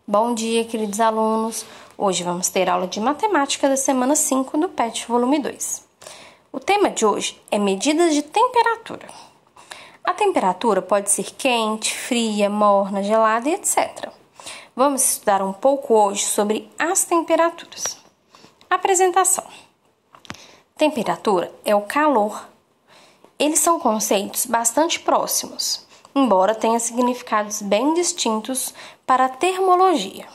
Bom dia, queridos alunos! Hoje vamos ter aula de matemática da semana 5 do PET volume 2. O tema de hoje é medidas de temperatura. A temperatura pode ser quente, fria, morna, gelada e etc. Vamos estudar um pouco hoje sobre as temperaturas. Apresentação. Temperatura é o calor. Eles são conceitos bastante próximos, embora tenham significados bem distintos para a termologia.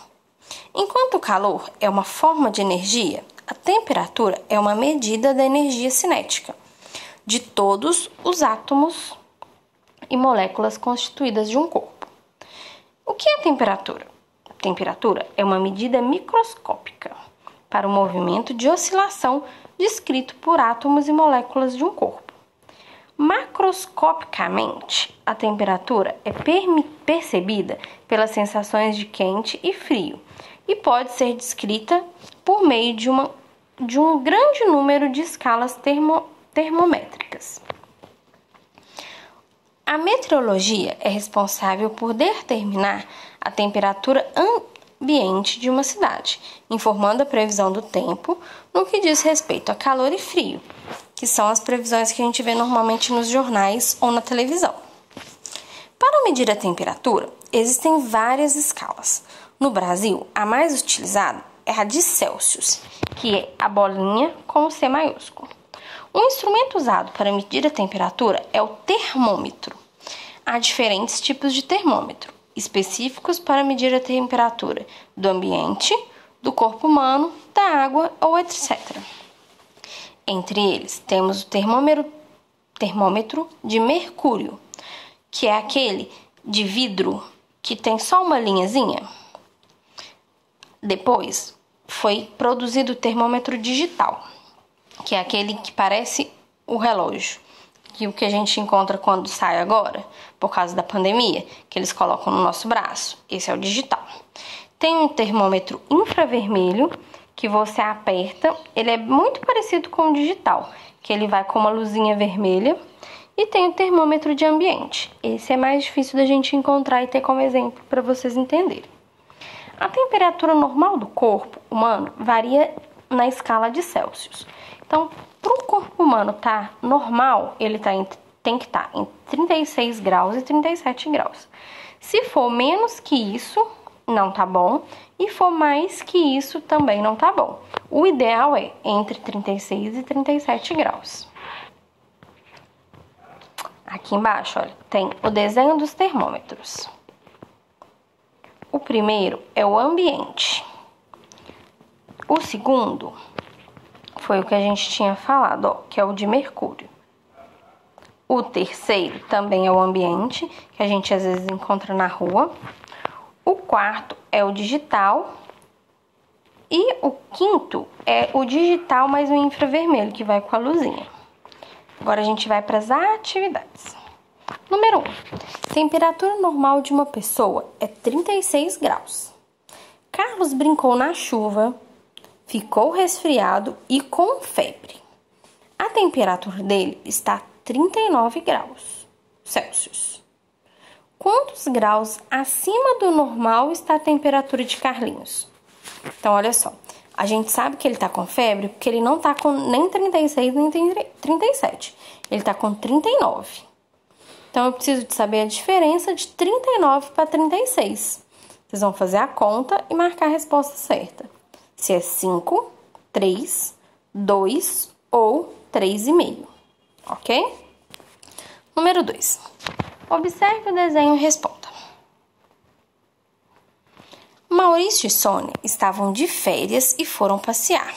Enquanto o calor é uma forma de energia, a temperatura é uma medida da energia cinética de todos os átomos e moléculas constituídas de um corpo. O que é temperatura? A temperatura é uma medida microscópica para o movimento de oscilação descrito por átomos e moléculas de um corpo. Macroscopicamente, a temperatura é percebida pelas sensações de quente e frio e pode ser descrita por meio de um grande número de escalas termométricas. A meteorologia é responsável por determinar a temperatura ambiente de uma cidade, informando a previsão do tempo no que diz respeito a calor e frio, que são as previsões que a gente vê normalmente nos jornais ou na televisão. Para medir a temperatura, existem várias escalas. No Brasil, a mais utilizada é a de Celsius, que é a bolinha com o C maiúsculo. Um instrumento usado para medir a temperatura é o termômetro. Há diferentes tipos de termômetro, específicos para medir a temperatura do ambiente, do corpo humano, da água ou etc. Entre eles, temos o termômetro de mercúrio, que é aquele de vidro que tem só uma linhazinha. Depois, foi produzido o termômetro digital, que é aquele que parece o relógio, que o que a gente encontra quando sai agora, por causa da pandemia, que eles colocam no nosso braço. Esse é o digital. Tem um termômetro infravermelho, que você aperta, ele é muito parecido com o digital, que ele vai com uma luzinha vermelha, e tem o termômetro de ambiente. Esse é mais difícil da gente encontrar e ter como exemplo para vocês entenderem. A temperatura normal do corpo humano varia na escala de Celsius. Então, para o corpo humano estar normal, ele tem que estar em 36 graus e 37 graus. Se for menos que isso, não tá bom, e for mais que isso, também não tá bom. O ideal é entre 36 e 37 graus. Aqui embaixo, olha, tem o desenho dos termômetros. O primeiro é o ambiente. O segundo foi o que a gente tinha falado, ó, que é o de mercúrio. O terceiro também é o ambiente, que a gente às vezes encontra na rua. O quarto é o digital e o quinto é o digital mais o infravermelho, que vai com a luzinha. Agora a gente vai para as atividades. Número 1. Temperatura normal de uma pessoa é 36 graus. Carlos brincou na chuva, ficou resfriado e com febre. A temperatura dele está 39 graus Celsius. Quantos graus acima do normal está a temperatura de Carlinhos? Então, olha só. A gente sabe que ele está com febre porque ele não está com nem 36 nem 37. Ele está com 39. Então, eu preciso de saber a diferença de 39 para 36. Vocês vão fazer a conta e marcar a resposta certa. Se é 5, 3, 2 ou 3,5. Ok? Número 2. Observe o desenho e responda. Maurício e Sônia estavam de férias e foram passear.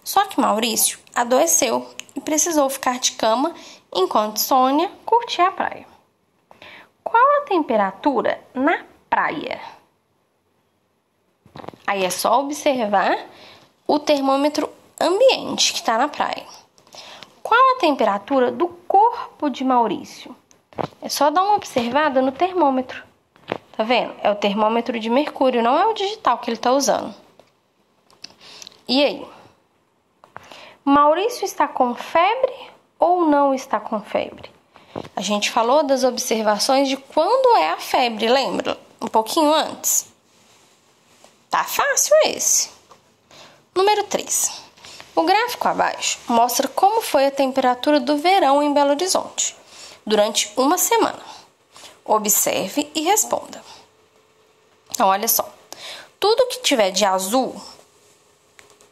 Só que Maurício adoeceu e precisou ficar de cama enquanto Sônia curtia a praia. Qual a temperatura na praia? Aí é só observar o termômetro ambiente que está na praia. Qual a temperatura do corpo de Maurício? É só dar uma observada no termômetro. Tá vendo? É o termômetro de mercúrio, não é o digital que ele tá usando. E aí? Maurício está com febre ou não está com febre? A gente falou das observações de quando é a febre, lembra? Um pouquinho antes. Tá fácil esse. Número 3. O gráfico abaixo mostra como foi a temperatura do verão em Belo Horizonte durante uma semana. Observe e responda. Então, olha só. Tudo que tiver de azul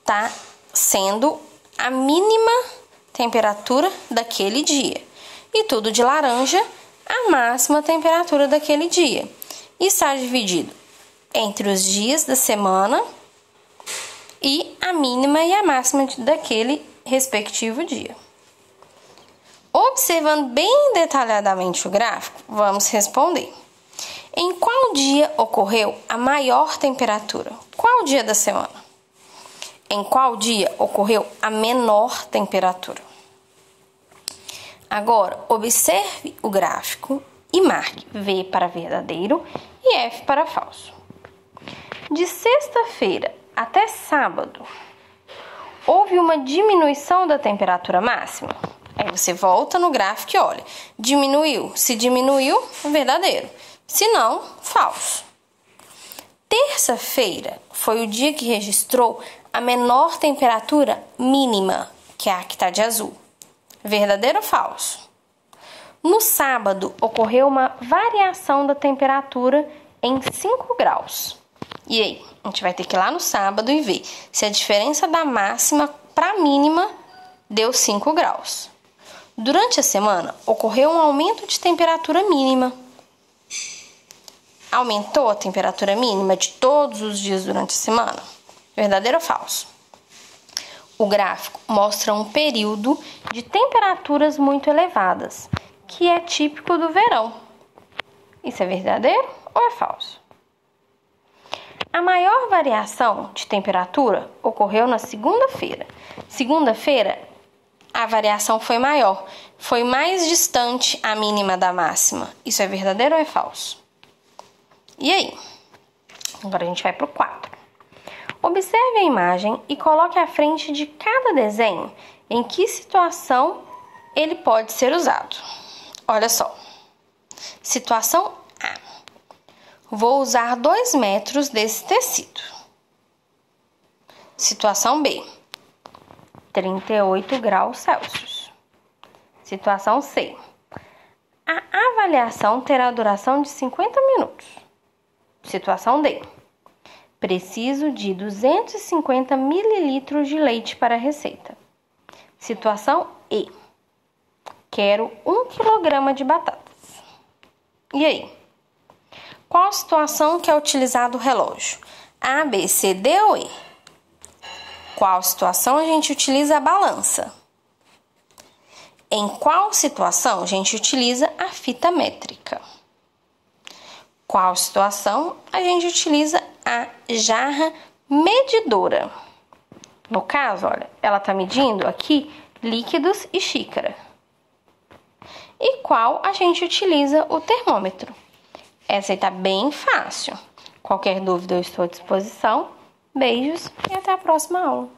tá sendo a mínima temperatura daquele dia. E tudo de laranja, a máxima temperatura daquele dia. E está dividido entre os dias da semana e a mínima e a máxima daquele respectivo dia. Observando bem detalhadamente o gráfico, vamos responder. Em qual dia ocorreu a maior temperatura? Qual dia da semana? Em qual dia ocorreu a menor temperatura? Agora, observe o gráfico e marque V para verdadeiro e F para falso. De sexta-feira até sábado, houve uma diminuição da temperatura máxima? Aí você volta no gráfico e olha. Diminuiu. Se diminuiu, verdadeiro. Se não, falso. Terça-feira foi o dia que registrou a menor temperatura mínima, que é a que está de azul. Verdadeiro ou falso? No sábado, ocorreu uma variação da temperatura em 5 graus. E aí? A gente vai ter que ir lá no sábado e ver se a diferença da máxima para a mínima deu 5 graus. Durante a semana, ocorreu um aumento de temperatura mínima. Aumentou a temperatura mínima de todos os dias durante a semana? Verdadeiro ou falso? O gráfico mostra um período de temperaturas muito elevadas, que é típico do verão. Isso é verdadeiro ou é falso? A maior variação de temperatura ocorreu na segunda-feira. Segunda-feira, a variação foi maior, foi mais distante a mínima da máxima. Isso é verdadeiro ou é falso? E aí? Agora a gente vai para o 4. Observe a imagem e coloque à frente de cada desenho em que situação ele pode ser usado. Olha só. Situação A. Vou usar 2 metros desse tecido. Situação B. 38 graus Celsius. Situação C. A avaliação terá duração de 50 minutos. Situação D. Preciso de 250 mililitros de leite para a receita. Situação E. Quero 1 quilograma de batatas. E aí? Qual situação que é utilizado o relógio? A, B, C, D ou E? Qual situação a gente utiliza a balança? Em qual situação a gente utiliza a fita métrica? Qual situação a gente utiliza a jarra medidora? No caso, olha, ela está medindo aqui líquidos e xícara. E qual a gente utiliza o termômetro? Essa aí está bem fácil. Qualquer dúvida eu estou à disposição. Beijos e até a próxima aula.